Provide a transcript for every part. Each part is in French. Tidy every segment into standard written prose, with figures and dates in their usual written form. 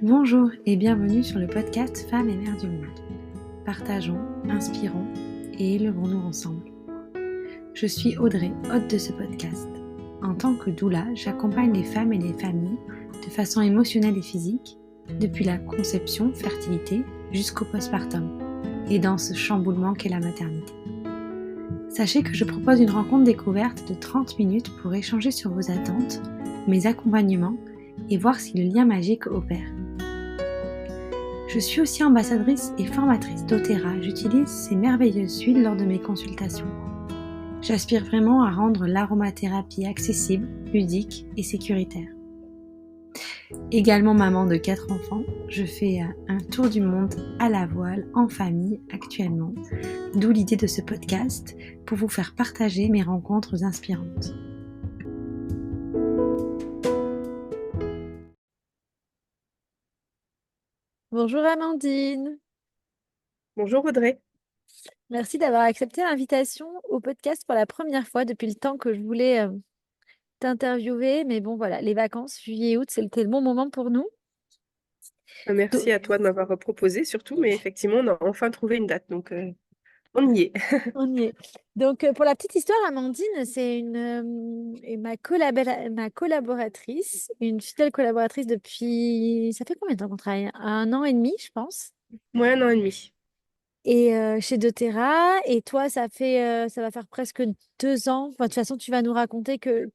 Bonjour et bienvenue sur le podcast Femmes et Mères du Monde. Partageons, inspirons et élevons-nous ensemble. Je suis Audrey, hôte de ce podcast. En tant que doula, j'accompagne les femmes et les familles de façon émotionnelle et physique, depuis la conception, fertilité, jusqu'au postpartum, et dans ce chamboulement qu'est la maternité. Sachez que je propose une rencontre découverte de 30 minutes pour échanger sur vos attentes, mes accompagnements et voir si le lien magique opère. Je suis aussi ambassadrice et formatrice d'Otera. J'utilise ces merveilleuses huiles lors de mes consultations. J'aspire vraiment à rendre l'aromathérapie accessible, ludique et sécuritaire. Également maman de 4 enfants, je fais un tour du monde à la voile en famille actuellement, d'où l'idée de ce podcast pour vous faire partager mes rencontres inspirantes. Bonjour Amandine. Bonjour Audrey. Merci d'avoir accepté l'invitation au podcast pour la première fois depuis le temps que je voulais t'interviewer. Mais bon, voilà, les vacances, juillet et août, c'était le bon moment pour nous. Merci à toi de m'avoir proposé surtout, mais effectivement, on a enfin trouvé une date, donc on y est. On y est. Donc, pour la petite histoire, Amandine, c'est ma collaboratrice, une fidèle collaboratrice depuis... Ça fait combien de temps qu'on travaille? 1 an et demi, je pense. Moi, 1 an et demi. Et chez doTERRA, et toi, ça va faire presque 2 ans. Enfin, de toute façon, tu vas nous raconter que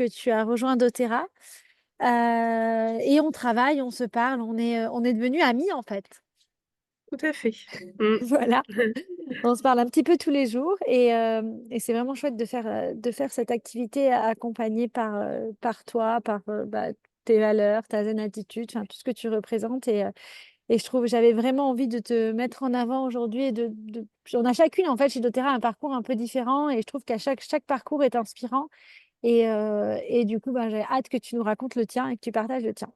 tu as rejoint doTERRA. Et on travaille, on se parle, on est devenus amis en fait. Tout à fait. Mm. Voilà, on se parle un petit peu tous les jours et c'est vraiment chouette de faire cette activité accompagnée par toi, par tes valeurs, ta zen attitude, enfin tout ce que tu représentes. Et je trouve, j'avais vraiment envie de te mettre en avant aujourd'hui. On a chacune, en fait, chez doTERRA, un parcours un peu différent. Et je trouve qu'à chaque parcours est inspirant. Et du coup, j'ai hâte que tu nous racontes le tien et que tu partages le tien.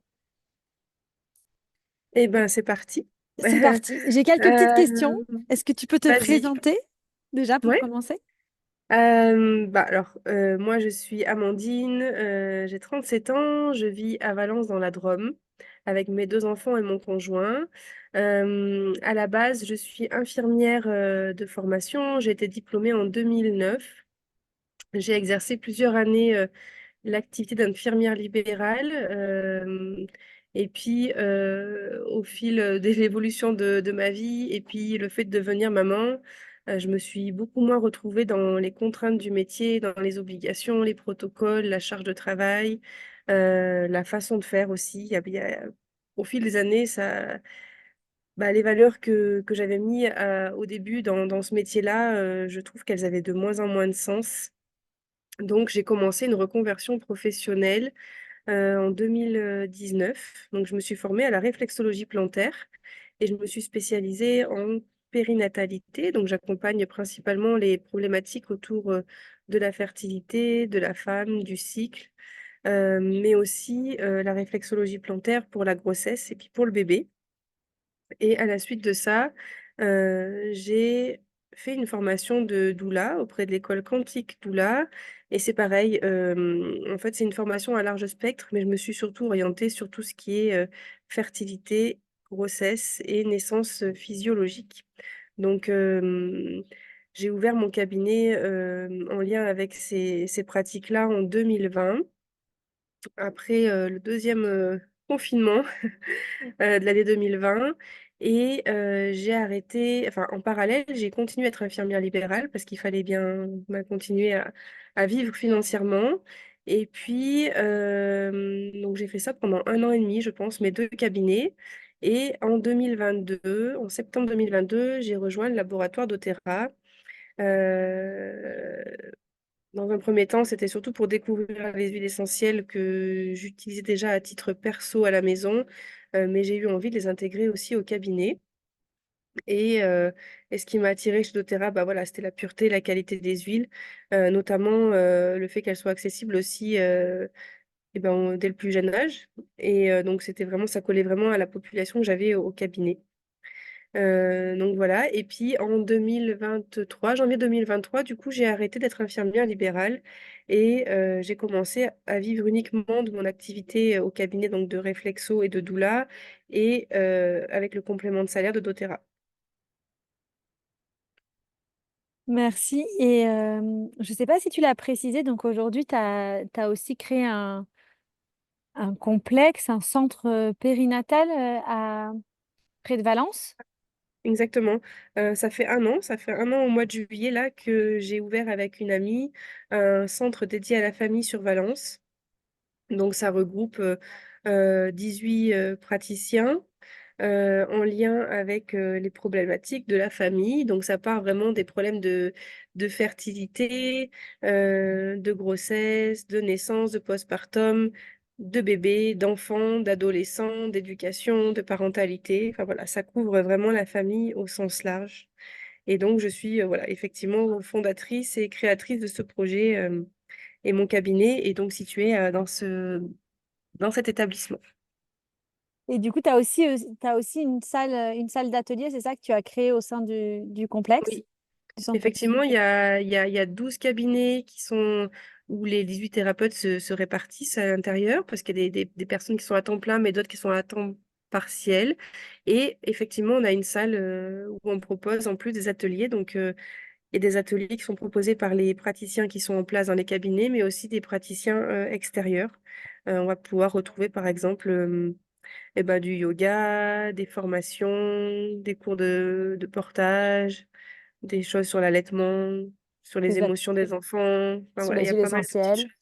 Eh ben, c'est parti. C'est parti. J'ai quelques petites questions. Euh, Est-ce que tu peux te Vas-y. présenter déjà pour Ouais. commencer? Moi, je suis Amandine, j'ai 37 ans, je vis à Valence dans la Drôme avec mes 2 enfants et mon conjoint. À la base, je suis infirmière de formation, j'ai été diplômée en 2009. J'ai exercé plusieurs années l'activité d'infirmière libérale. Et puis, au fil de l'évolution de ma vie et puis le fait de devenir maman, je me suis beaucoup moins retrouvée dans les contraintes du métier, dans les obligations, les protocoles, la charge de travail, la façon de faire aussi. Au fil des années, les valeurs que j'avais mis au début dans ce métier-là, je trouve qu'elles avaient de moins en moins de sens. Donc, j'ai commencé une reconversion professionnelle en 2019. Donc, je me suis formée à la réflexologie plantaire et je me suis spécialisée en périnatalité. Donc, j'accompagne principalement les problématiques autour de la fertilité, de la femme, du cycle, mais aussi la réflexologie plantaire pour la grossesse et puis pour le bébé. Et à la suite de ça, j'ai fait une formation de doula auprès de l'école Quantique Doula et c'est pareil, en fait, c'est une formation à large spectre, mais je me suis surtout orientée sur tout ce qui est, fertilité, grossesse et naissance, physiologique. Donc, j'ai ouvert mon cabinet, en lien avec ces pratiques-là en 2020, après, le deuxième confinement. De l'année 2020 et j'ai arrêté enfin, en parallèle, j'ai continué à être infirmière libérale parce qu'il fallait bien, continuer à vivre financièrement et puis, donc j'ai fait ça pendant 1 an et demi, je pense, mes 2 cabinets et en 2022, en septembre 2022, j'ai rejoint le laboratoire doTERRA. Heu, dans un premier temps, c'était surtout pour découvrir les huiles essentielles que j'utilisais déjà à titre perso à la maison, mais j'ai eu envie de les intégrer aussi au cabinet et ce qui m'a attirée chez doTERRA, voilà, c'était la pureté, la qualité des huiles, notamment, le fait qu'elles soient accessibles aussi, dès le plus jeune âge et donc c'était vraiment ça collait vraiment à la population que j'avais au cabinet. Donc voilà. Et puis en 2023, janvier 2023, du coup, j'ai arrêté d'être infirmière libérale et j'ai commencé à vivre uniquement de mon activité au cabinet donc de réflexo et de doula et avec le complément de salaire de doTERRA. Merci. Et je ne sais pas si tu l'as précisé, donc aujourd'hui, tu as aussi créé un complexe, un centre périnatal près de Valence. Exactement. Ça fait un an au mois de juillet là que j'ai ouvert avec une amie un centre dédié à la famille sur Valence. Donc ça regroupe 18 praticiens en lien avec les problématiques de la famille. Donc ça part vraiment des problèmes de fertilité, de grossesse, de naissance, de postpartum, de bébés, d'enfants, d'adolescents, d'éducation, de parentalité. Enfin voilà, ça couvre vraiment la famille au sens large. Et donc je suis voilà, effectivement fondatrice et créatrice de ce projet et mon cabinet est donc situé dans cet établissement. Et du coup, tu as aussi une salle d'atelier, c'est ça que tu as créé au sein du complexe, Oui. du centre Effectivement, périnatal. il y a 12 cabinets où les 18 thérapeutes se répartissent à l'intérieur parce qu'il y a des personnes qui sont à temps plein, mais d'autres qui sont à temps partiel. Et effectivement, on a une salle où on propose en plus des ateliers. Donc, il y a des ateliers qui sont proposés par les praticiens qui sont en place dans les cabinets, mais aussi des praticiens extérieurs. On va pouvoir retrouver, par exemple, du yoga, des formations, des cours de portage, des choses sur l'allaitement, sur les Des at- émotions des enfants. Enfin, sur voilà, il y les a huiles pas mal de petites essentielles. choses.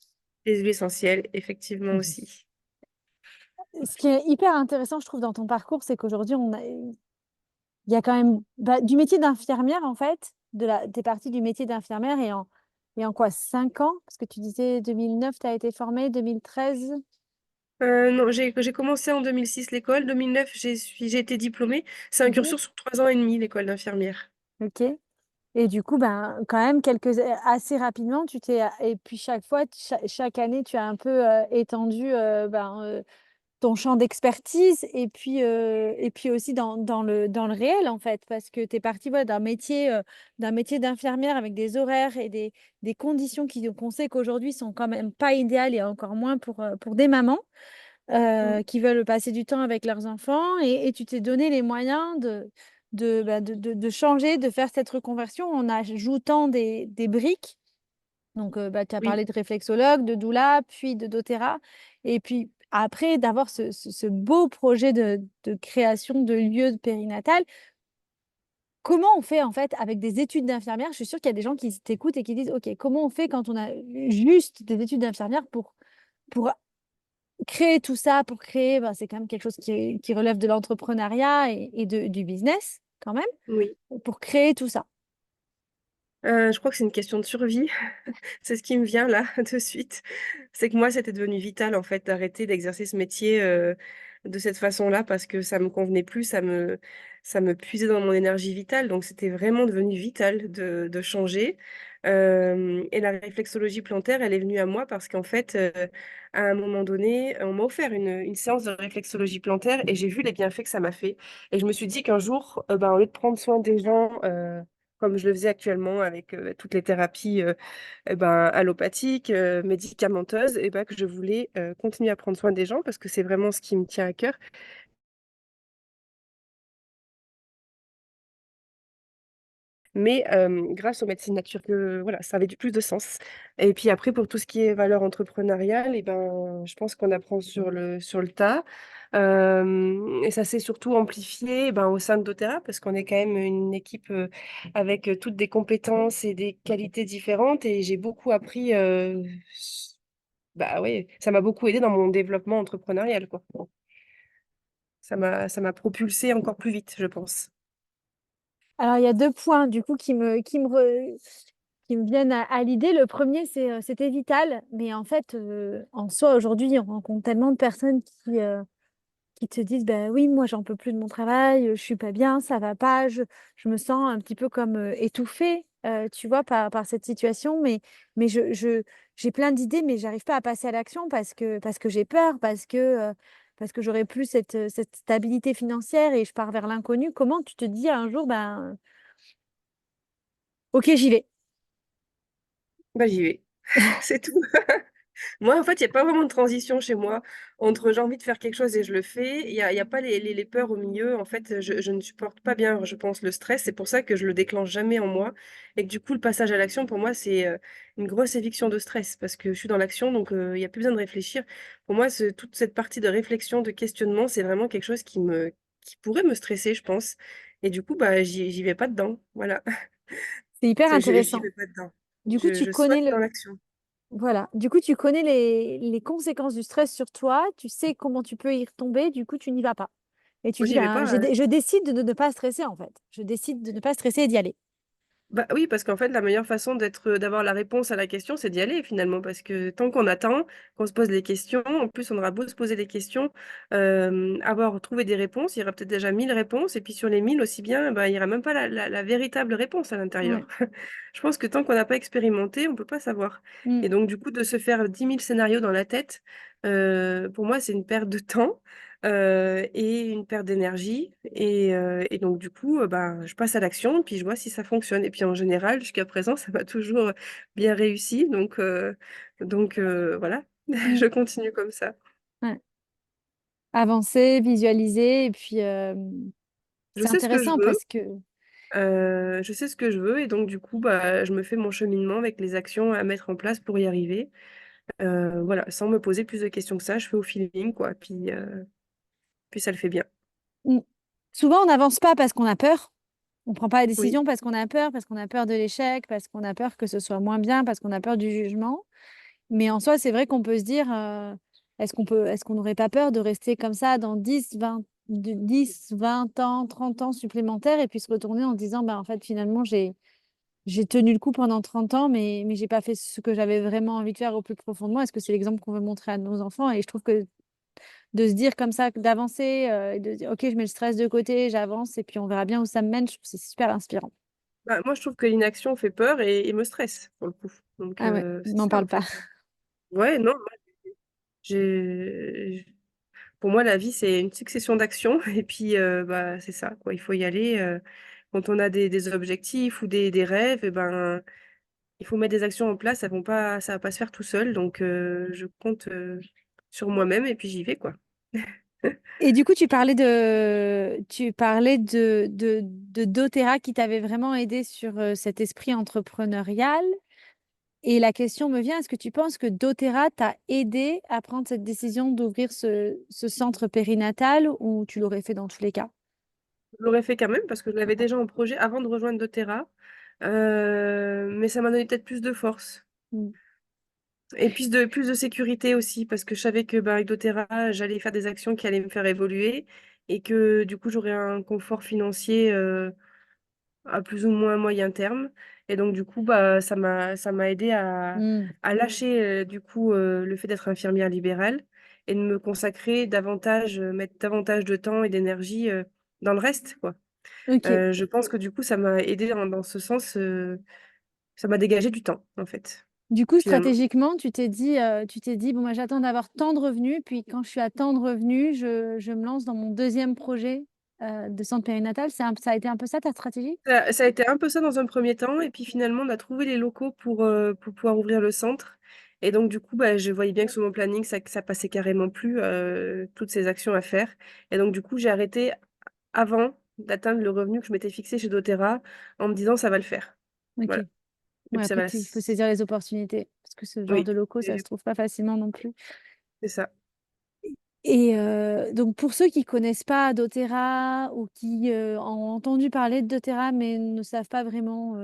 Les huiles essentielles, effectivement Mhm. aussi. Ce qui est hyper intéressant, je trouve, dans ton parcours, c'est qu'aujourd'hui, il y a quand même du métier d'infirmière, en fait, t'es partie du métier d'infirmière et en quoi, 5 ans? Parce que tu disais 2009, tu as été formée, 2013. Non, j'ai commencé en 2006 l'école. 2009, j'ai été diplômée. C'est un Mhm. cursus sur 3 ans et demi, l'école d'infirmière. Ok. Et du coup, ben, quand même, assez rapidement, et puis chaque fois, chaque année, tu as un peu étendu ton champ d'expertise et puis aussi dans le réel, en fait, parce que tu es parti voilà, d'un métier d'infirmière avec des horaires et des conditions qu'on sait qu'aujourd'hui sont quand même pas idéales et encore moins pour des mamans Mm. qui veulent passer du temps avec leurs enfants et tu t'es donné les moyens de changer, de faire cette reconversion en ajoutant des briques. Donc, tu as Oui, parlé de réflexologue, de doula, puis de doTERRA. Et puis après, d'avoir ce beau projet de création de lieux de périnatal, comment on fait en fait avec des études d'infirmière? Je suis sûre qu'il y a des gens qui t'écoutent et qui disent, OK, comment on fait quand on a juste des études d'infirmière pour créer tout ça, pour créer, c'est quand même quelque chose qui relève de l'entrepreneuriat et du business quand même, oui. pour créer tout ça. Je crois que c'est une question de survie. C'est ce qui me vient là, de suite. C'est que moi, c'était devenu vital, en fait, d'arrêter d'exercer ce métier, de cette façon-là parce que ça me convenait plus, ça me puisait dans mon énergie vitale. Donc, c'était vraiment devenu vital de changer. Et la réflexologie plantaire, elle est venue à moi parce qu'en fait, à un moment donné, on m'a offert une séance de réflexologie plantaire et j'ai vu les bienfaits que ça m'a fait. Et je me suis dit qu'un jour, au lieu de prendre soin des gens, comme je le faisais actuellement avec toutes les thérapies allopathiques, médicamenteuses, que je voulais continuer à prendre soin des gens parce que c'est vraiment ce qui me tient à cœur. Mais grâce aux médecines nature que voilà, ça avait du plus de sens. Et puis après, pour tout ce qui est valeur entrepreneuriale, je pense qu'on apprend sur le tas. Et ça s'est surtout amplifié au sein de doTERRA parce qu'on est quand même une équipe avec toutes des compétences et des qualités différentes. Et j'ai beaucoup appris. Bah ouais, ça m'a beaucoup aidé dans mon développement entrepreneurial, quoi. Ça m'a propulsé encore plus vite, je pense. Alors, il y a deux points, du coup, qui me viennent à l'idée. Le premier, c'était vital. Mais en fait, en soi, aujourd'hui, on rencontre tellement de personnes qui te disent, ben oui, moi, j'en peux plus de mon travail, je suis pas bien, ça va pas, je me sens un petit peu comme étouffée, tu vois, par cette situation. Mais j'ai plein d'idées, mais j'arrive pas à passer à l'action parce que j'ai peur, parce que j'aurai plus cette stabilité financière et je pars vers l'inconnu. Comment tu te dis un jour, ben, ok, j'y vais. Bah, j'y vais. C'est tout. Moi, en fait, il y a pas vraiment de transition chez moi entre j'ai envie de faire quelque chose et je le fais. Il y a pas les peurs au milieu. En fait, je ne supporte pas bien, je pense, le stress. C'est pour ça que je le déclenche jamais en moi et que du coup, le passage à l'action, pour moi, c'est, une grosse éviction de stress parce que je suis dans l'action, donc il y a plus besoin de réfléchir. Pour moi, ce toute cette partie de réflexion, de questionnement, c'est vraiment quelque chose qui pourrait me stresser, je pense et du coup, bah, j'y vais pas dedans. Voilà. C'est hyper J'y intéressant. vais pas dedans. Du coup, tu Je saute connais dans le, l'action. voilà. Du coup, tu connais les conséquences du stress sur toi. Tu sais comment tu peux y retomber. Du coup, tu n'y vas pas. Et tu Moi, dis, j'y vais ben, pas, je décide de ne pas stresser, en fait. Je décide de ne pas stresser et d'y aller. bah, oui, parce qu'en fait, la meilleure façon d'avoir la réponse à la question, c'est d'y aller finalement. Parce que tant qu'on attend, qu'on se pose les questions, en plus, on aura beau se poser des questions, avoir trouvé des réponses, il y aura peut-être déjà 1000 réponses. Et puis sur les 1000 aussi bien, bah, il n'y aura même pas la véritable réponse à Ouais. l'intérieur. Je pense que tant qu'on n'a pas expérimenté, on ne peut pas savoir. Mm. Et donc, du coup, de se faire 10 000 scénarios dans la tête, pour moi, c'est une perte de temps. Et une perte d'énergie et donc du coup, ben, je passe à l'action, puis je vois si ça fonctionne et puis en général, jusqu'à présent, ça m'a toujours bien réussi donc voilà, Mm. je continue comme ça. Ouais. Avancer, visualiser. Et puis, Je c'est sais ce que je intéressant veux, parce que je sais ce que je veux et donc du coup, bah, je me fais mon cheminement avec les actions à mettre en place pour y arriver. Voilà, sans me poser plus de questions que ça, je fais au feeling quoi, puis ça le fait bien. mm, souvent, on n'avance pas parce qu'on a peur. On prend pas la Oui. décision parce qu'on a peur de l'échec, parce qu'on a peur que ce soit moins bien, parce qu'on a peur du jugement. Mais en soi, c'est vrai qu'on peut se dire, est-ce qu'on n'aurait pas peur de rester comme ça dans 10, 20 ans, 30 ans supplémentaires et puis se retourner en se disant, bah, en fait, finalement, j'ai tenu le coup pendant 30 ans, mais j'ai pas fait ce que j'avais vraiment envie de faire au plus profond de moi. Est-ce que c'est l'exemple qu'on veut montrer à nos enfants? Et je trouve que de se dire comme ça, d'avancer, et de dire, OK, je mets le stress de côté, j'avance et puis on verra bien où ça me mène, je trouve que c'est super inspirant. Bah, moi, je trouve que l'inaction fait peur et me stresse, pour le coup. Donc, Ah ouais, c'est n'en ça, en parle pas. fait. Ouais, non, moi, j'ai pour moi, la vie, c'est une succession d'actions et puis, bah, c'est ça, quoi. Il faut y aller, quand on a des objectifs ou des rêves et ben, il faut mettre des actions en place. Ça va pas se faire tout seul donc, je compte, sur moi-même et puis j'y vais, quoi. Et du coup, tu parlais de doTERRA qui t'avait vraiment aidé sur cet esprit entrepreneurial. Et la question me vient, est-ce que tu penses que doTERRA t'a aidé à prendre cette décision d'ouvrir ce centre périnatal ou tu l'aurais fait dans tous les cas? Je l'aurais fait quand même parce que je l'avais déjà en projet avant de rejoindre doTERRA, mais ça m'a donné peut-être plus de force. Mm. Et plus de sécurité aussi, parce que je savais que bah, avec doTERRA, j'allais faire des actions qui allaient me faire évoluer et que du coup, j'aurais un confort financier à plus ou moins moyen terme. Et donc, du coup, bah, ça m'a aidé Mm. à lâcher du coup le fait d'être infirmière libérale et de me consacrer davantage, mettre davantage de temps et d'énergie dans le reste, quoi. Ok. Je pense que du coup, ça m'a aidé dans ce sens, ça m'a dégagé du temps, en fait, Du coup, finalement. stratégiquement, tu t'es dit, bon, moi, j'attends d'avoir tant de revenus, puis quand je suis à tant de revenus, je me lance dans mon deuxième projet de centre périnatal. Ça a été un peu ça ta stratégie? Ça a été un peu ça dans un premier temps et puis finalement on a trouvé les locaux pour pouvoir ouvrir le centre et donc du coup, bah, je voyais bien que sur mon planning ça passait carrément plus, toutes ces actions à faire et donc du coup, j'ai arrêté avant d'atteindre le revenu que je m'étais fixé chez doTERRA en me disant: «Ça va le faire». Ok. Voilà et Ouais, puis ça après, va il faut saisir les opportunités, parce que ce genre oui, de locaux, ça et se trouve pas facilement non plus. c'est ça. Et donc, pour ceux qui connaissent pas doTERRA ou qui ont entendu parler de doTERRA, mais ne savent pas vraiment.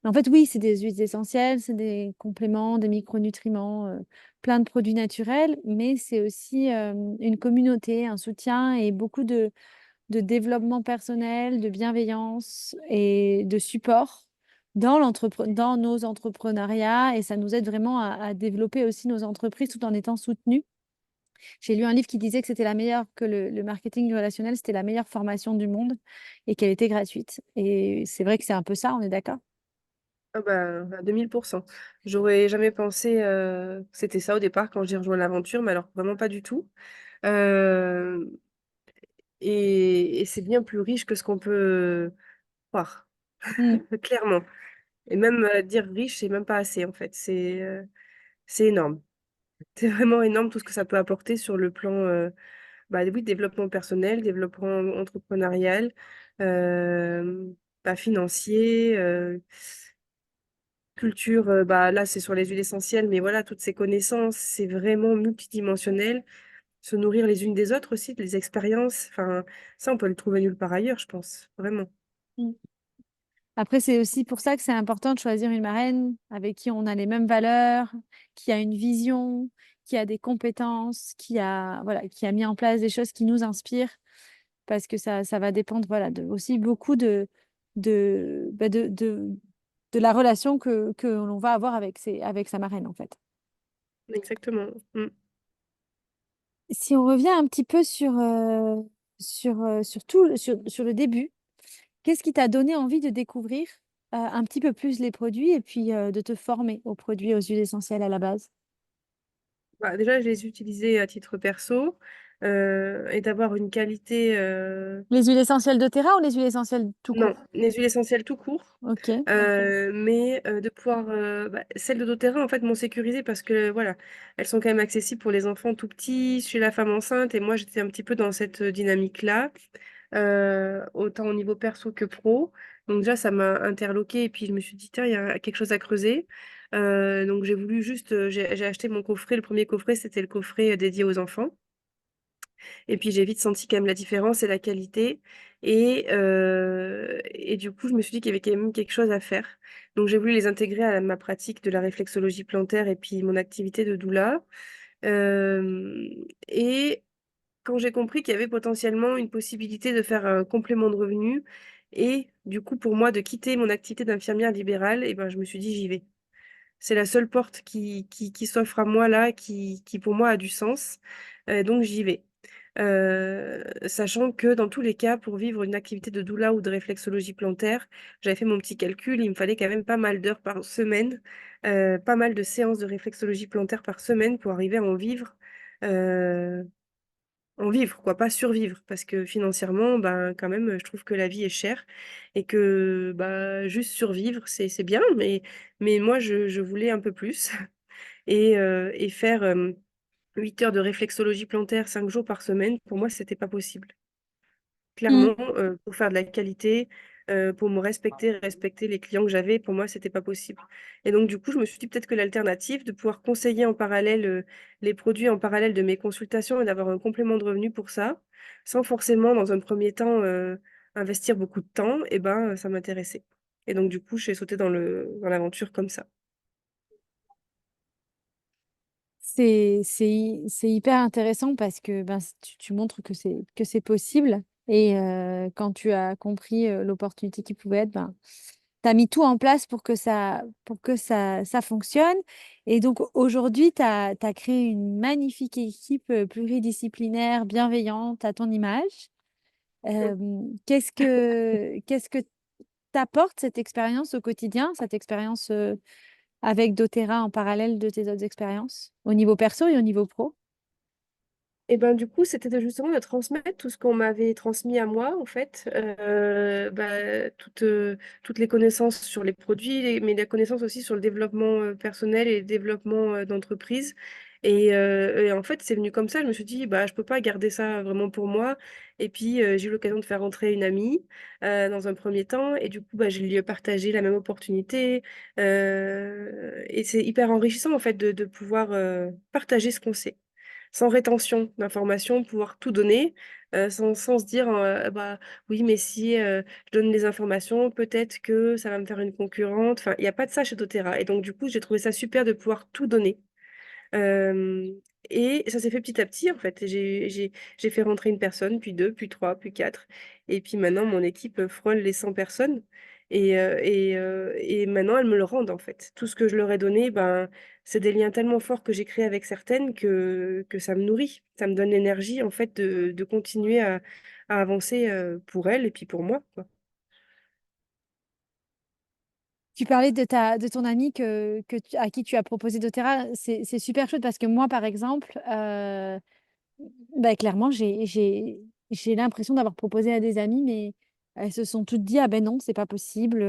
En fait, oui, c'est des huiles essentielles, c'est des compléments, des micronutriments, plein de produits naturels, mais c'est aussi une communauté, un soutien et beaucoup de développement personnel, de bienveillance et de support dans nos entrepreneuriats. Et ça nous aide vraiment à développer aussi nos entreprises tout en étant soutenus. J'ai lu un livre qui disait que c'était la meilleure, que le marketing relationnel, c'était la meilleure formation du monde et qu'elle était gratuite. Et c'est vrai que c'est un peu ça, on est d'accord? Ah bah, à 2000. J'aurais jamais pensé, que c'était ça au départ quand j'ai rejoint l'aventure, mais alors vraiment pas du tout. Euh, et c'est bien plus riche que ce qu'on peut croire, Mm. clairement. Et même dire riche, c'est même pas assez en fait. C'est énorme. C'est vraiment énorme tout ce que ça peut apporter sur le plan bah, oui, développement personnel, développement entrepreneurial, euh, bah, financier, culture. Bah, là, c'est sur les huiles essentielles, mais voilà, toutes ces connaissances, c'est vraiment multidimensionnel. Se nourrir les unes des autres aussi, des expériences. Enfin, ça, on peut le trouver nulle part ailleurs, je pense. Vraiment. Mm. Après, c'est aussi pour ça que c'est important de choisir une marraine avec qui on a les mêmes valeurs, qui a une vision, qui a des compétences, voilà, qui a mis en place des choses qui nous inspirent, parce que ça va dépendre, voilà, aussi beaucoup de, bah, de la relation que l'on va avoir avec sa marraine, en fait. Exactement. Mm. Si on revient un petit peu sur le début, qu'est-ce qui t'a donné envie de découvrir un petit peu plus les produits et puis de te former aux produits, aux huiles essentielles à la base? Bah, déjà, je les utilisais à titre perso et d'avoir une qualité. Les huiles essentielles de Terra ou les huiles essentielles tout Non, court? les huiles essentielles tout court. Ok. Mais de pouvoir. Celles de doTERRA, en fait, m'ont sécurisée parce que, voilà, elles sont quand même accessibles pour les enfants tout petits, chez la femme enceinte. Et moi, j'étais un petit peu dans cette dynamique-là, autant au niveau perso que pro. Donc, déjà, ça m'a interloquée. Et puis, je me suis dit, tiens, il y a quelque chose à creuser. Donc, j'ai voulu juste. J'ai acheté mon coffret. Le premier coffret, c'était le coffret dédié aux enfants. Et puis j'ai vite senti quand même la différence et la qualité. Et du coup, je me suis dit qu'il y avait quand même quelque chose à faire. Donc j'ai voulu les intégrer à ma pratique de la réflexologie plantaire et puis mon activité de doula. Euh, et quand j'ai compris qu'il y avait potentiellement une possibilité de faire un complément de revenu et du coup pour moi de quitter mon activité d'infirmière libérale, et ben, je me suis dit j'y vais. C'est la seule porte qui s'offre à moi là, qui pour moi a du sens. Donc j'y vais. Sachant que dans tous les cas, pour vivre une activité de doula ou de réflexologie plantaire, j'avais fait mon petit calcul, il me fallait quand même pas mal d'heures par semaine, pas mal de séances de réflexologie plantaire par semaine pour arriver à euh, en vivre, quoi, pas survivre, parce que financièrement, ben, quand même, je trouve que la vie est chère et que bah, juste survivre, c'est bien, mais moi, je voulais un peu plus et faire 8 heures de réflexologie plantaire 5 jours par semaine, pour moi, c'était pas possible. Mm. Clairement, pour faire de la qualité, pour me respecter les clients que j'avais, pour moi, c'était pas possible. Et donc, du coup, je me suis dit peut-être que l'alternative de pouvoir conseiller en parallèle les produits en parallèle de mes consultations et d'avoir un complément de revenu pour ça, sans forcément, dans un premier temps, investir beaucoup de temps, et ben, ça m'intéressait. Et donc, du coup, j'ai sauté dans l'aventure comme ça. C'est hyper intéressant parce que ben, tu montres que c'est possible. Et quand tu as compris l'opportunité qui pouvait être, ben, tu as mis tout en place pour que ça fonctionne. Et donc aujourd'hui, tu as créé une magnifique équipe pluridisciplinaire, bienveillante à ton image. Mm. Euh, qu'est-ce que t'apporte cette expérience au quotidien, cette expérience avec doTERRA en parallèle de tes autres expériences, au niveau perso et au niveau pro? Et ben du coup, c'était justement de transmettre tout ce qu'on m'avait transmis à moi, en fait, toutes les connaissances sur les produits, mais les connaissances aussi sur le développement personnel et le développement d'entreprise. Et en fait, c'est venu comme ça. Je me suis dit, bah, je peux pas garder ça vraiment pour moi. Et puis, j'ai eu l'occasion de faire rentrer une amie dans un premier temps. Et du coup, bah, je lui ai partagé la même opportunité. Et c'est hyper enrichissant, en fait, de pouvoir partager ce qu'on sait sans rétention d'informations, pouvoir tout donner, sans se dire, bah oui, mais si je donne les informations, peut-être que ça va me faire une concurrente. Enfin, il n'y a pas de ça chez doTERRA. Et donc, du coup, j'ai trouvé ça super de pouvoir tout donner. Euh, et ça s'est fait petit à petit, en fait. J'ai fait rentrer une personne, puis deux, puis trois, puis quatre. Et puis maintenant, mon équipe frôle les 100 personnes. Et maintenant, elles me le rendent, en fait. Tout ce que je leur ai donné, ben, c'est des liens tellement forts que j'ai créés avec certaines que ça me nourrit. Ça me donne l'énergie, en fait, de continuer à avancer pour elles et puis pour moi, quoi. Tu parlais de ton ami à qui tu as proposé doTERRA. C'est super chouette parce que moi, par exemple, Bah, clairement, j'ai l'impression d'avoir proposé à des amis, mais elles se sont toutes dit: «Ah ben non, c'est pas possible,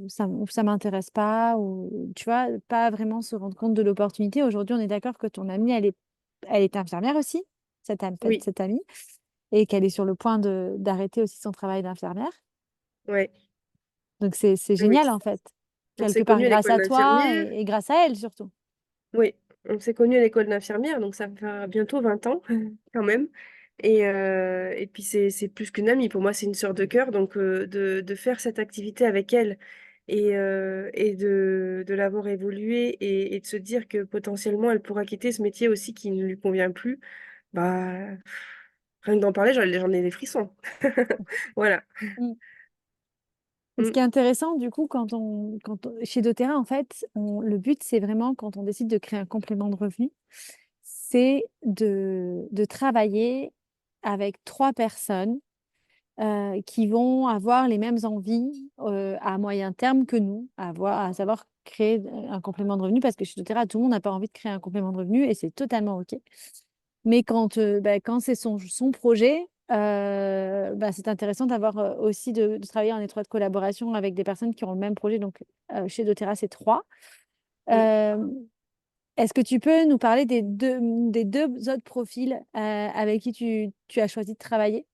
ça m'intéresse pas» ou tu vois? Pas vraiment se rendre compte de l'opportunité. Aujourd'hui, on est d'accord que ton amie, elle est infirmière aussi, Oui, cette amie, et qu'elle est sur le point d'arrêter aussi son travail d'infirmière. ouais, Donc c'est oui. génial, en fait, On quelque s'est part connus à grâce l'école à toi d'infirmière. et grâce à elle surtout. Oui, on s'est connus à l'école d'infirmière, donc ça fait bientôt 20 ans quand même. Et puis c'est plus qu'une amie, pour moi c'est une sœur de cœur, donc de faire cette activité avec elle et de l'avoir évolué et de se dire que potentiellement elle pourra quitter ce métier aussi qui ne lui convient plus, bah rien que d'en parler, j'en ai des frissons. Voilà. Mmh. Et ce Mm. qui est intéressant, du coup, chez doTERRA, en fait, le but, c'est vraiment, quand on décide de créer un complément de revenu, c'est de travailler avec 3 personnes qui vont avoir les mêmes envies à moyen terme que nous, à savoir créer un complément de revenu, parce que chez doTERRA, tout le monde n'a pas envie de créer un complément de revenu et c'est totalement OK. Mais quand c'est son projet, c'est intéressant d'avoir, aussi de travailler en étroite collaboration avec des personnes qui ont le même projet. Donc, chez doTERRA, c'est 3. Mm. Hem, Est-ce que tu peux nous parler des 2 autres profils, avec qui tu as choisi de travailler?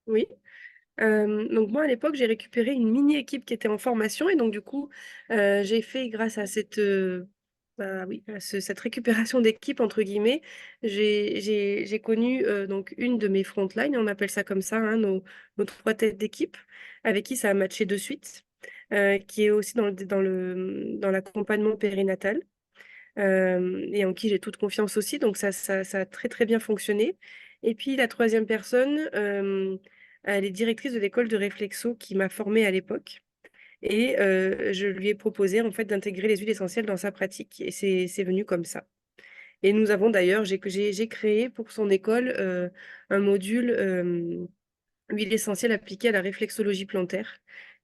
Oui. Donc moi, à l'époque, j'ai récupéré une mini équipe qui était en formation et donc du coup, j'ai fait grâce à oui, à cette «récupération d'équipe» entre guillemets, j'ai connu, donc une de mes frontline, on appelle ça comme ça, hein, nos 3 têtes d'équipe, avec qui ça a matché de suite, qui est aussi dans l'accompagnement périnatal, et en qui j'ai toute confiance aussi, donc ça a très, très bien fonctionné. Et puis la troisième personne, elle est directrice de l'école de réflexo qui m'a formée à l'époque et je lui ai proposé en fait d'intégrer les huiles essentielles dans sa pratique et c'est venu comme ça. Et nous avons d'ailleurs j'ai créé pour son école, un module, huiles essentielles appliquées à la réflexologie plantaire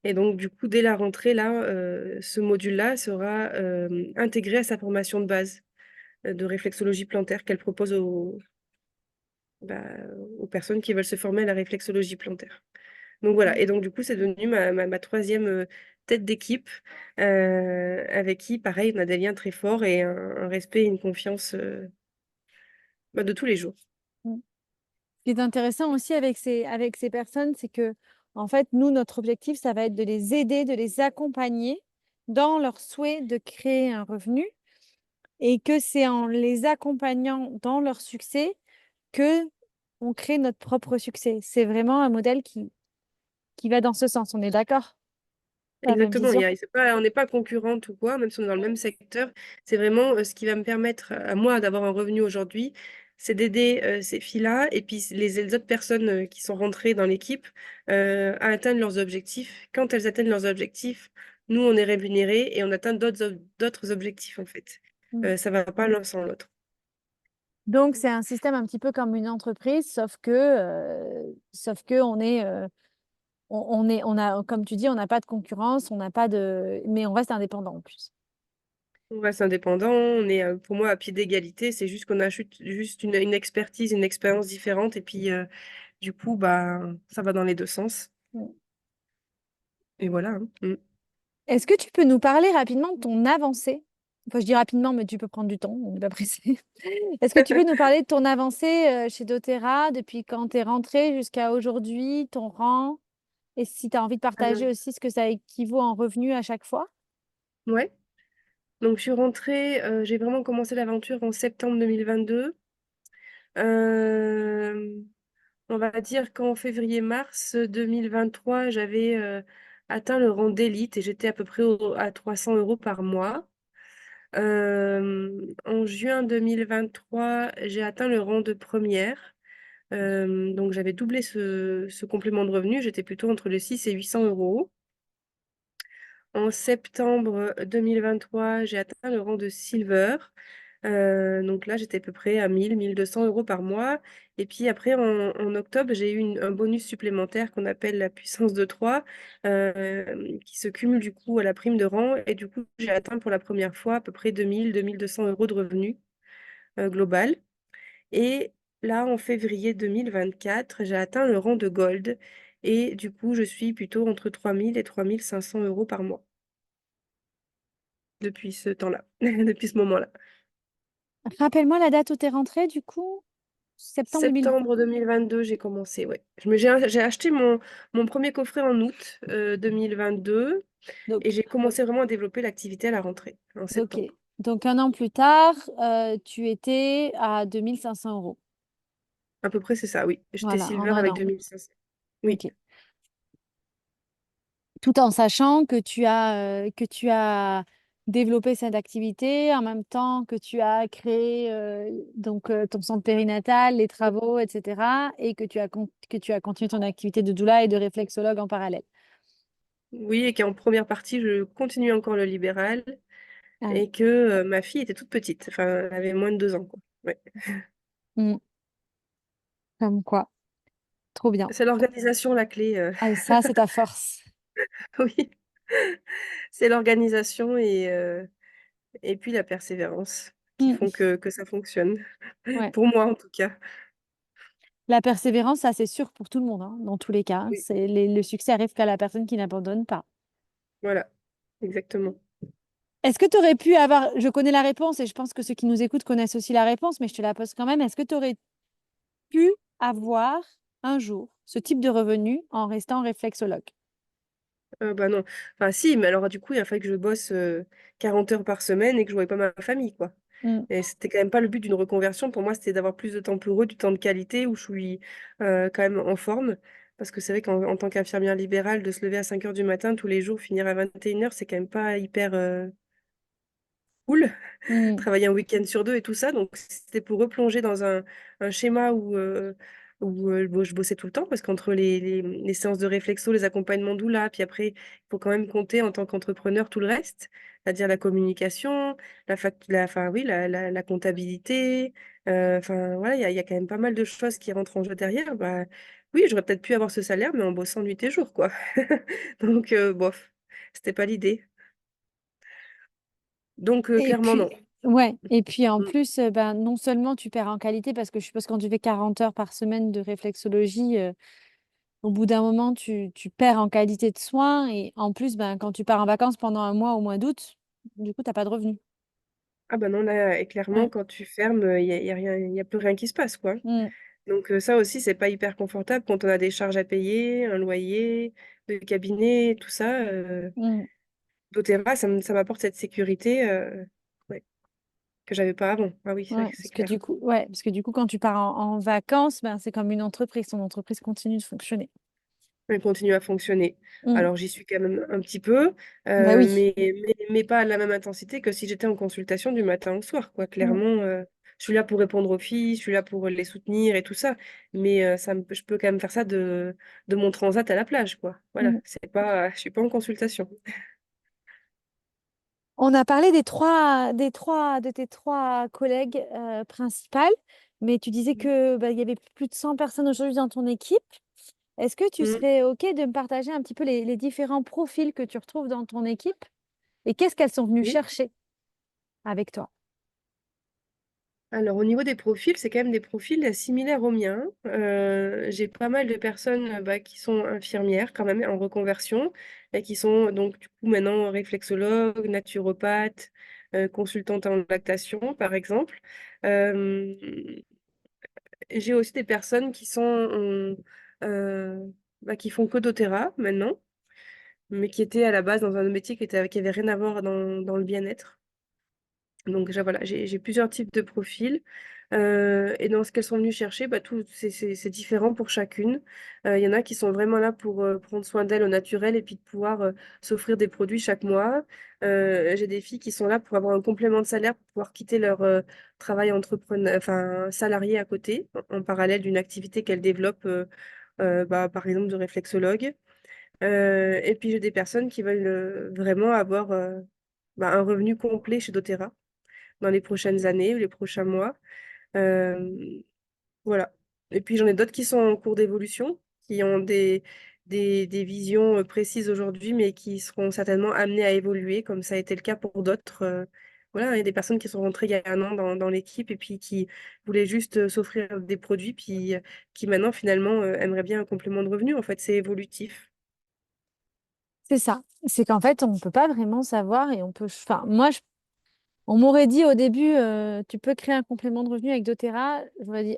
et donc du coup, dès la rentrée là, ce module-là sera, intégré à sa formation de base de réflexologie plantaire qu'elle propose bah, aux personnes qui veulent se former à la réflexologie plantaire. Donc voilà et donc du coup, c'est devenu ma 3e, tête d'équipe, avec qui pareil, on a des liens très forts et un respect et une confiance, bah, de tous les jours. Mmh. Ce qui est intéressant aussi avec ces personnes, c'est que, en fait, nous, notre objectif, ça va être de les aider, de les accompagner dans leur souhait de créer un revenu, et que c'est en les accompagnant dans leur succès que on crée notre propre succès. C'est vraiment un modèle qui va dans ce sens. On est d'accord? La même Exactement, vision? c'est pas on n'est pas concurrentes ou quoi, même si on est dans le même secteur. C'est vraiment, ce qui va me permettre à moi d'avoir un revenu aujourd'hui, c'est d'aider, ces filles-là et puis les autres personnes, qui sont rentrées dans l'équipe, à atteindre leurs objectifs. Quand elles atteignent leurs objectifs, nous, on est rémunérés et on atteint d'autres objectifs, en fait. Mmh. Ça va pas l'un sans l'autre. Donc c'est un système un petit peu comme une entreprise, sauf que on a, comme tu dis, on n'a pas de concurrence, on n'a pas de mais on reste indépendant en plus. On reste indépendant, on est, pour moi, à pied d'égalité. C'est juste qu'on a juste une expertise, une expérience différente et puis, du coup, bah, ça va dans les 2 sens. Mmh. Et voilà, hein. Mmh. Est-ce que tu peux nous parler rapidement de ton avancée? Enfin, je dis rapidement, mais tu peux prendre du temps, on n'est pas pressé. Est-ce que tu peux nous parler de ton avancée, chez doTERRA, depuis quand tu es rentrée jusqu'à aujourd'hui, ton rang? Et si tu as envie de partager Heu, aussi ce que ça équivaut en revenus à chaque fois? ouais, donc je suis rentrée, j'ai vraiment commencé l'aventure en septembre 2022. Hem, on va dire qu'en février-mars 2023, j'avais, atteint le rang d'élite et j'étais à peu près à 300 € par mois. En juin 2023, j'ai atteint le rang de première. Donc j'avais doublé ce complément de revenu, j'étais plutôt entre les 600 et 800 €. En septembre 2023, j'ai atteint le rang de silver. Donc là, j'étais à peu près à 1 200 € par mois et puis après en octobre, j'ai eu un bonus supplémentaire qu'on appelle la puissance de 3, qui se cumule du coup à la prime de rang et du coup, j'ai atteint pour la première fois à peu près 2 200 € de revenus, global et là, en février 2024, j'ai atteint le rang de gold et du coup, je suis plutôt entre 3 000 et 3 500 € par mois depuis ce temps-là, depuis ce moment-là. Rappelle-moi la date où tu es rentrée, du coup? Septembre 2000. Septembre 2022, j'ai commencé, ouais. J'ai acheté mon premier coffret en août 2022 et Donc, j'ai commencé vraiment à développer l'activité à la rentrée, en ok. septembre. Donc, un an plus tard, tu étais à 2500 €. À peu près, c'est ça, oui. J'étais Voilà, en silver un avec an. 2500. Oui, Ok. Tout en sachant que tu as développé cette activité en même temps que tu as créé ton centre périnatal, les travaux, etc. Et que tu as continué ton activité de doula et de réflexologue en parallèle. oui, et qu'en première partie, je continue encore le libéral Ah, et que ma fille était toute petite, enfin, elle avait moins de 2 ans, quoi. Ouais. mm, comme quoi. Trop bien. C'est l'organisation la clé, Ah, ça, c'est ta force. oui, c'est l'organisation et puis la persévérance qui Mm, font que ça fonctionne. ouais. Pour moi, en tout cas. La persévérance, ça, c'est sûr pour tout le monde, hein, dans tous les cas, hein. Oui, Le succès arrive qu'à la personne qui n'abandonne pas. voilà, exactement. Est-ce que tu aurais pu avoir, je connais la réponse et je pense que ceux qui nous écoutent connaissent aussi la réponse, mais je te la pose quand même. Est-ce que tu aurais pu avoir un jour ce type de revenu en restant réflexologue? Bah, non. Enfin si, mais alors du coup, il a fallu que je bosse, 40 heures par semaine et que je voyais pas ma famille, quoi. Mm, Et c'était quand même pas le but d'une reconversion. Pour moi, c'était d'avoir plus de temps pour eux, du temps de qualité où je suis, quand même en forme. Parce que c'est vrai qu'en tant qu'infirmière libérale, de se lever à 5 heures du matin tous les jours, finir à 21 heures, c'est quand même pas hyper, cool. mm, Travailler un week-end sur 2 et tout ça, donc c'était pour replonger dans un schéma où bon, je bossais tout le temps parce qu'entre les séances de réflexo, les accompagnements doula, puis après, il faut quand même compter en tant qu'entrepreneur tout le reste, c'est-à-dire la communication, enfin oui, la comptabilité, enfin voilà, il y a quand même pas mal de choses qui rentrent en jeu derrière. Bah, oui, j'aurais peut-être pu avoir ce salaire, mais en bossant nuit et jour, quoi. Donc bof, c'était pas l'idée. Donc Et clairement non. puis, ouais, et puis en Mmh. plus, ben, non seulement tu perds en qualité, parce que je suppose quand tu fais 40 heures par semaine de réflexologie, au bout d'un moment, tu perds en qualité de soins. Et en plus, ben, quand tu pars en vacances pendant un mois au mois d'août, du coup, tu n'as pas de revenus. Ah bah non, là et clairement Ouais. quand tu fermes, il y a rien, il y a plus rien qui se passe, quoi. Mm, Donc ça aussi, c'est pas hyper confortable quand on a des charges à payer, un loyer, le cabinet, tout ça, mm. doTERRA, ça m'apporte cette sécurité, ouais, que j'avais pas avant. Ah oui, Ouais, c'est parce que du clair. coup, ouais, parce que du coup, quand tu pars en vacances, ben, c'est comme une entreprise. Ton entreprise continue de fonctionner. Elle continue à fonctionner. Mm. Alors j'y suis quand même un petit peu, Bah oui. mais pas à la même intensité que si j'étais en consultation du matin au soir, quoi. Mm, Clairement, je suis là pour répondre aux filles, je suis là pour les soutenir et tout ça, mais je peux quand même faire ça de mon transat à la plage, quoi. Voilà, mm. c'est pas, je suis pas en consultation. On a parlé de tes trois collègues principales, mais tu disais que bah, il y avait plus de 100 personnes aujourd'hui dans ton équipe. Est-ce que tu Mmh, serais OK de me partager un petit peu les différents profils que tu retrouves dans ton équipe et qu'est-ce qu'elles sont venues oui. chercher avec toi? Alors, au niveau des profils, c'est quand même des profils similaires aux miens. J'ai pas mal de personnes bah, qui sont infirmières quand même en reconversion et qui sont donc du coup maintenant réflexologues, naturopathes, consultantes en lactation par exemple. Euh, j'ai aussi des personnes qui sont euh, bah, qui font que doTERRA maintenant, mais qui étaient à la base dans un métier qui avait rien à voir dans le bien-être. Donc déjà, voilà, j'ai plusieurs types de profils, et dans ce qu'elles sont venues chercher, bah, tout c'est différent pour chacune. Il y en a qui sont vraiment là pour, prendre soin d'elles au naturel et puis de pouvoir, s'offrir des produits chaque mois. J'ai des filles qui sont là pour avoir un complément de salaire, pour pouvoir quitter leur, travail enfin salarié à côté, en parallèle d'une activité qu'elles développent, bah, par exemple de réflexologue. Et puis j'ai des personnes qui veulent, vraiment avoir, bah, un revenu complet chez doTERRA dans les prochaines années ou les prochains mois. Euh, voilà. Et puis j'en ai d'autres qui sont en cours d'évolution, qui ont des visions précises aujourd'hui, mais qui seront certainement amenées à évoluer, comme ça a été le cas pour d'autres. voilà, il y a des personnes qui sont rentrées il y a 1 an dans l'équipe et puis qui voulaient juste s'offrir des produits, puis qui maintenant finalement aimeraient bien un complément de revenu. En fait, c'est évolutif. C'est ça. C'est qu'en fait, on ne peut pas vraiment savoir et on peut. Enfin, moi, on m'aurait dit au début, tu peux créer un complément de revenu avec doTERRA. J'aurais dit,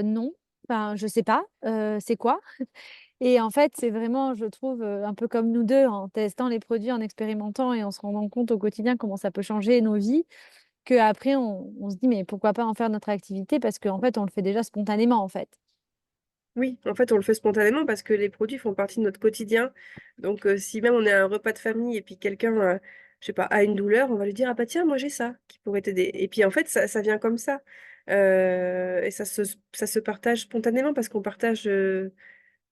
non. Enfin, je sais pas. C'est quoi? Et en fait, c'est vraiment, je trouve, un peu comme nous deux, en testant les produits, en expérimentant et en se rendant compte au quotidien comment ça peut changer nos vies, qu'après, on se dit, mais pourquoi pas en faire notre activité? Parce qu'en fait, on le fait déjà spontanément, en fait. Oui, en fait, on le fait spontanément parce que les produits font partie de notre quotidien. Donc, si même on est à un repas de famille et puis quelqu'un, je sais pas, a une douleur, on va lui dire: «Ah bah tiens, moi j'ai ça qui pourrait t'aider» et puis en fait, ça vient comme ça, et ça se partage spontanément parce qu'on partage,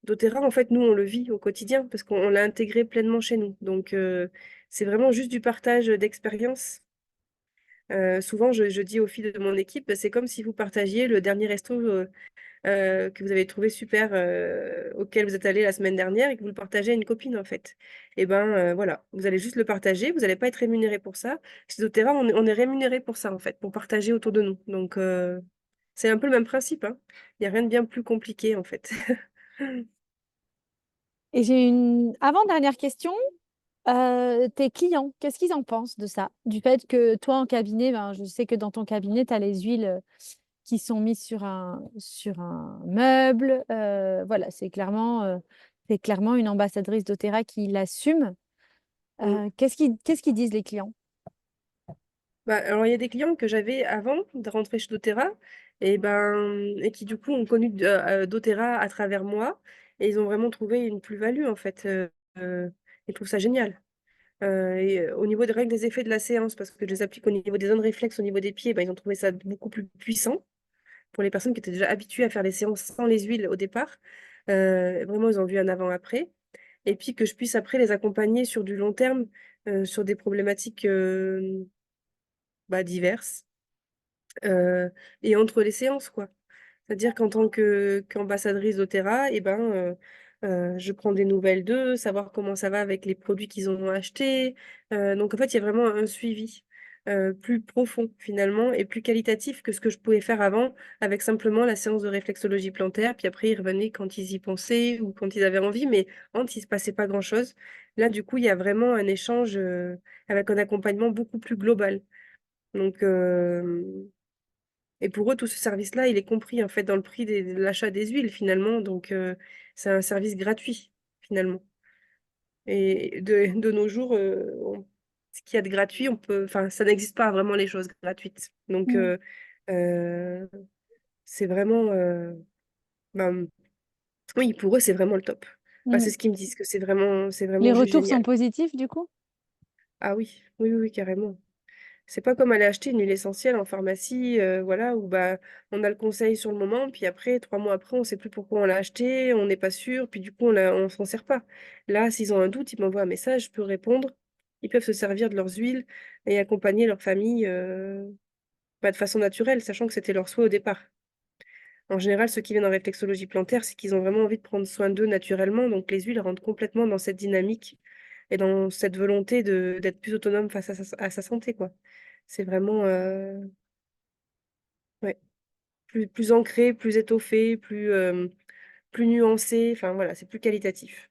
doTERRA, en fait, nous, on le vit au quotidien parce qu'on l'a intégré pleinement chez nous. Donc, c'est vraiment juste du partage, d'expérience. Souvent, je dis aux filles de mon équipe: «Bah, c'est comme si vous partagiez le dernier resto, que vous avez trouvé super, auquel vous êtes allé la semaine dernière et que vous le partagez à une copine, en fait. Et ben, voilà, vous allez juste le partager, vous allez pas être rémunéré pour ça. Chez doTERRA, on est rémunéré pour ça, en fait, pour partager autour de nous. Donc, c'est un peu le même principe, hein. Il y a rien de bien plus compliqué, en fait. Et j'ai une avant-dernière question. Tes clients, qu'est-ce qu'ils en pensent de ça? Du fait que toi, en cabinet, ben, je sais que dans ton cabinet, tu as les huiles qui sont mises sur un meuble. Voilà, c'est clairement une ambassadrice doTERRA qui l'assume. Mmh. Qu'est-ce qu'ils disent les clients? Bah, alors il y a des clients que j'avais avant de rentrer chez doTERRA et ben et qui du coup ont connu doTERRA à travers moi et ils ont vraiment trouvé une plus-value en fait, ils trouvent ça génial. Au niveau des règles des effets de la séance, parce que je les applique au niveau des zones réflexes, au niveau des pieds, bah, ils ont trouvé ça beaucoup plus puissant pour les personnes qui étaient déjà habituées à faire les séances sans les huiles au départ. Vraiment ils ont vu un avant-après et puis que je puisse après les accompagner sur du long terme, sur des problématiques, bah, diverses. Heu et entre les séances, quoi. C'est-à-dire qu'en tant qu'ambassadrice doTERRA et ben, je prends des nouvelles d'eux, savoir comment ça va avec les produits qu'ils ont achetés. Donc en fait, il y a vraiment un suivi, plus profond finalement et plus qualitatif que ce que je pouvais faire avant avec simplement la séance de réflexologie plantaire. Puis après, ils revenaient quand ils y pensaient ou quand ils avaient envie, mais entre, il se passait pas grand-chose. Là, du coup, il y a vraiment un échange, avec un accompagnement beaucoup plus global. Donc et pour eux, tout ce service-là, il est compris, en fait, dans le prix de l'achat des huiles, finalement, donc c'est un service gratuit, finalement et de nos jours, on ce qu'il y a de gratuit, on peut enfin, ça n'existe pas vraiment les choses gratuites, donc Mm. heu, c'est vraiment, ben, oui, pour eux, c'est vraiment le top. Enfin, c'est Mm. ce qu'ils me disent, que c'est Les vraiment juste retours génial. sont positifs, du coup? Ah oui, oui, oui, oui, carrément. C'est pas comme aller acheter une huile essentielle en pharmacie, voilà, où, bah, on a le conseil sur le moment, puis après 3 mois après, on sait plus pourquoi on l'a acheté, on n'est pas sûr, puis du coup on s'en sert pas. Là, s'ils ont un doute, ils m'envoient un message, je peux répondre. Ils peuvent se servir de leurs huiles et accompagner leur famille, bah, de façon naturelle, sachant que c'était leur souhait au départ. En général, ceux qui viennent en réflexologie plantaire, c'est qu'ils ont vraiment envie de prendre soin d'eux naturellement, donc les huiles rentrent complètement dans cette dynamique et dans cette volonté d'être plus autonome face à sa santé, quoi. C'est vraiment, ouais, plus ancré, plus étoffé, plus nuancé, enfin voilà, c'est plus qualitatif.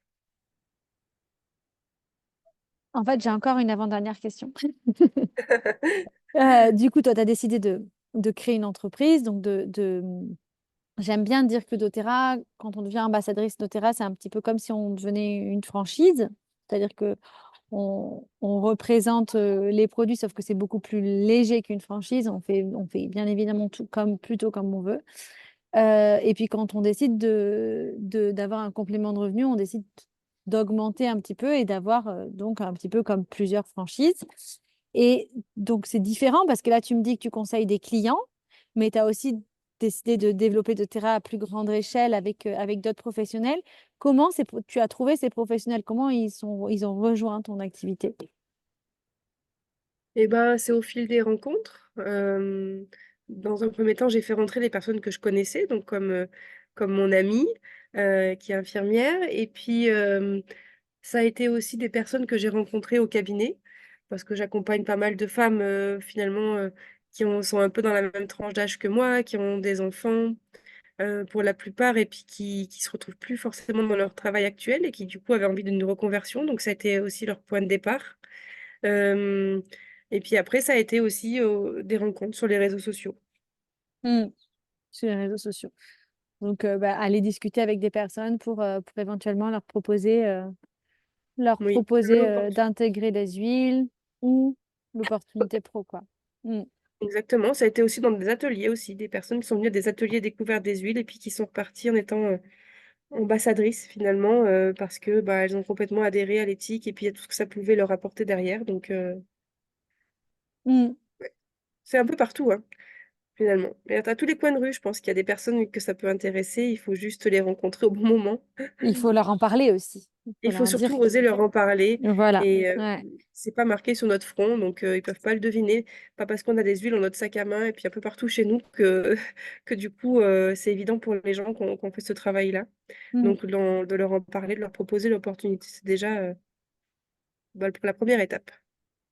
En fait, j'ai encore une avant-dernière question. Du coup, toi, tu as décidé de créer une entreprise, donc j'aime bien dire que doTERRA, quand on devient ambassadrice doTERRA, c'est un petit peu comme si on devenait une franchise. C'est-à-dire que on représente, les produits, sauf que c'est beaucoup plus léger qu'une franchise. On fait bien évidemment tout plutôt comme on veut. Et puis quand on décide d'avoir un complément de revenu, on décide d'augmenter un petit peu et d'avoir, donc un petit peu comme plusieurs franchises. Et donc c'est différent parce que là, tu me dis que tu conseilles des clients, mais tu as aussi décidé de développer doTERRA à plus grande échelle avec d'autres professionnels. Comment tu as trouvé ces professionnels? Comment ils ont rejoint ton activité? Et ben, c'est au fil des rencontres. Dans un premier temps, j'ai fait rentrer des personnes que je connaissais, donc comme mon amie, qui est infirmière et puis, ça a été aussi des personnes que j'ai rencontrées au cabinet. parce que j'accompagne pas mal de femmes finalement sont un peu dans la même tranche d'âge que moi, qui ont des enfants pour la plupart, et puis qui se retrouvent plus forcément dans leur travail actuel et qui du coup avaient envie d'une reconversion. Donc ça a été aussi leur point de départ. Euh, et puis après, ça a été aussi des rencontres sur les réseaux sociaux. Mm. Sur les réseaux sociaux. Donc, aller discuter avec des personnes pour éventuellement leur Oui, proposer d'intégrer les huiles ou l'opportunité pro, quoi. Mm. exactement. Ça a été aussi dans des ateliers aussi, des personnes qui sont venues à des ateliers découvertes des huiles et puis qui sont reparties en étant ambassadrices finalement parce que bah, elles ont complètement adhéré à l'éthique et puis à tout ce que ça pouvait leur apporter derrière. Donc Mm. c'est un peu partout, hein, finalement. Et à tous les coins de rue, je pense qu'il y a des personnes que ça peut intéresser. Il faut juste les rencontrer au bon moment. Il faut leur en parler aussi. Il faut Il faut leur dire. surtout oser leur en parler. Voilà. Et Ouais. c'est pas marqué sur notre front, donc ils peuvent pas le deviner. Pas parce qu'on a des huiles dans notre sac à main et puis un peu partout chez nous que, que du coup, c'est évident pour les gens qu'on fait ce travail-là. Mm. Donc, de leur en parler, de leur proposer l'opportunité, c'est déjà bah, la première étape.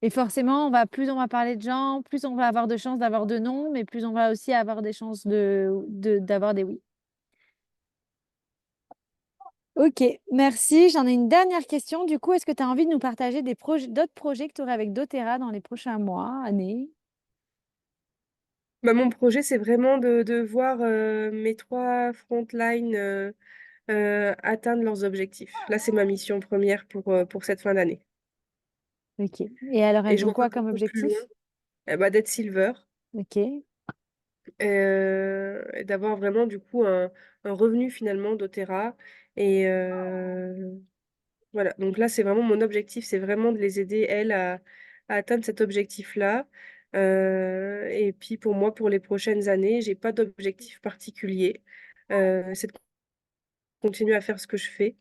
Et forcément, plus on va parler de gens, plus on va avoir de chances d'avoir de non, mais plus on va aussi avoir des chances d'avoir des oui. Ok, merci. J'en ai une dernière question. Du coup, est-ce que tu as envie de nous partager d'autres projets que tu aurais avec doTERRA dans les prochains mois, années? Bah, mon projet, c'est vraiment de voir mes 3 frontlines atteindre leurs objectifs. Là, c'est ma mission première pour cette fin d'année. Ok. Et alors, Et elles je ont vois quoi pas comme beaucoup plus loin, objectif? bah, d'être silver, Ok. et d'avoir vraiment du coup un revenu finalement d'Otera. Et voilà, donc là, c'est vraiment mon objectif, c'est vraiment de les aider, elles, à atteindre cet objectif-là. Et puis pour moi, pour les prochaines années, j'ai pas d'objectif particulier. C'est de continuer à faire ce que je fais.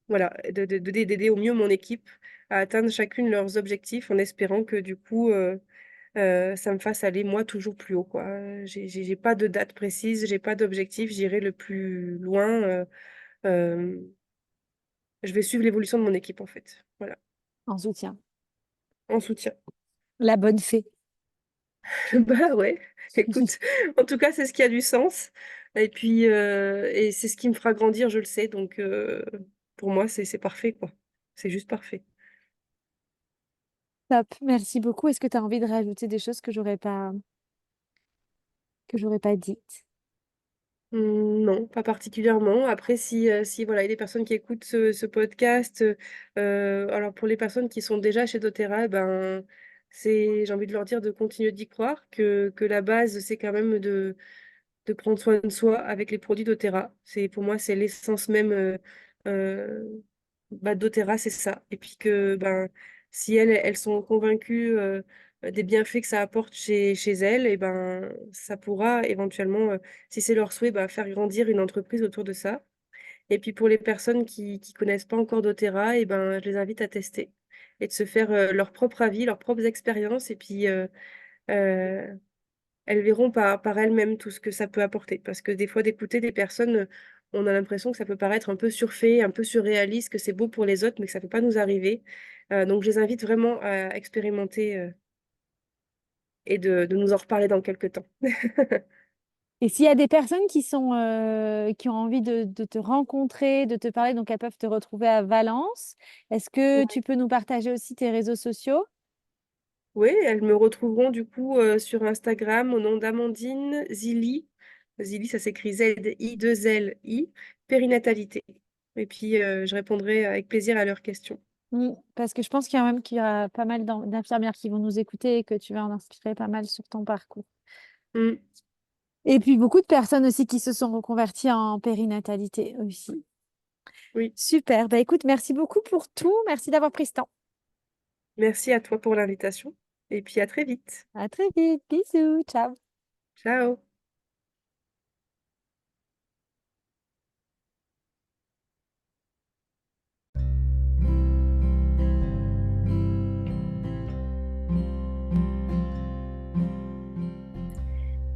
Voilà, d'aider au mieux mon équipe à atteindre chacune leurs objectifs en espérant que du coup, ça me fasse aller moi toujours plus haut, quoi. J'ai pas de date précise, j'ai pas d'objectif, j'irai le plus loin. Euh, je vais suivre l'évolution de mon équipe en fait. Voilà, En soutien. en soutien. La bonne fée. Bah ouais, écoute, en tout cas, c'est ce qui a du sens. Et puis, et c'est ce qui me fera grandir, je le sais. Donc, pour moi, c'est parfait, quoi. C'est juste parfait. Top. Merci beaucoup. Est-ce que tu as envie de rajouter des choses que j'aurais pas dites? Non, pas particulièrement. Après, si voilà, il y a des personnes qui écoutent ce podcast, alors pour les personnes qui sont déjà chez doTERRA, j'ai envie de leur dire de continuer d'y croire, que la base, c'est quand même de prendre soin de soi avec les produits doTERRA. Pour moi, c'est l'essence même euh, doTERRA, c'est ça. Et puis que si elles sont convaincues des bienfaits que ça apporte chez elles, et ça pourra éventuellement, si c'est leur souhait, faire grandir une entreprise autour de ça. Et puis pour les personnes qui connaissent pas encore doTERRA, je les invite à tester et de se faire leur propre avis, leurs propres expériences. Et puis euh, elles verront par elles-mêmes tout ce que ça peut apporter. Parce que des fois, d'écouter des personnes, on a l'impression que ça peut paraître un peu surfait, un peu surréaliste, que c'est beau pour les autres, mais que ça ne peut pas nous arriver. Donc, je les invite vraiment à expérimenter et de nous en reparler dans quelques temps. Et s'il y a des personnes qui ont envie de te rencontrer, de te parler, donc elles peuvent te retrouver à Valence, est-ce que tu peux nous partager aussi tes réseaux sociaux? Oui, elles me retrouveront du coup sur Instagram au nom d'Amandine Zilli. Zilli, ça s'écrit Z-I-2-L-I, périnatalité. Et puis, je répondrai avec plaisir à leurs questions. Parce que je pense qu'il y aura pas mal d'infirmières qui vont nous écouter et que tu vas en inspirer pas mal sur ton parcours. Mm, Et puis beaucoup de personnes aussi qui se sont reconverties en périnatalité aussi. oui, Super. Bah, écoute, merci beaucoup pour tout. Merci d'avoir pris ce temps. merci à toi pour l'invitation. Et puis, à très vite. À très vite. Bisous. Ciao. Ciao.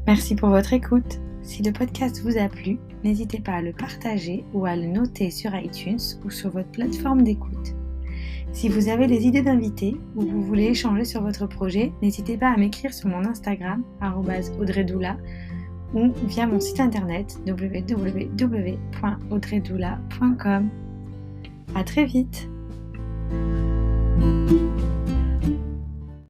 Merci pour votre écoute. Si le podcast vous a plu, n'hésitez pas à le partager ou à le noter sur iTunes ou sur votre plateforme d'écoute. Si vous avez des idées d'invités ou vous voulez échanger sur votre projet, n'hésitez pas à m'écrire sur mon Instagram @audreydoula ou via mon site internet www.audreydoula.com. À très vite.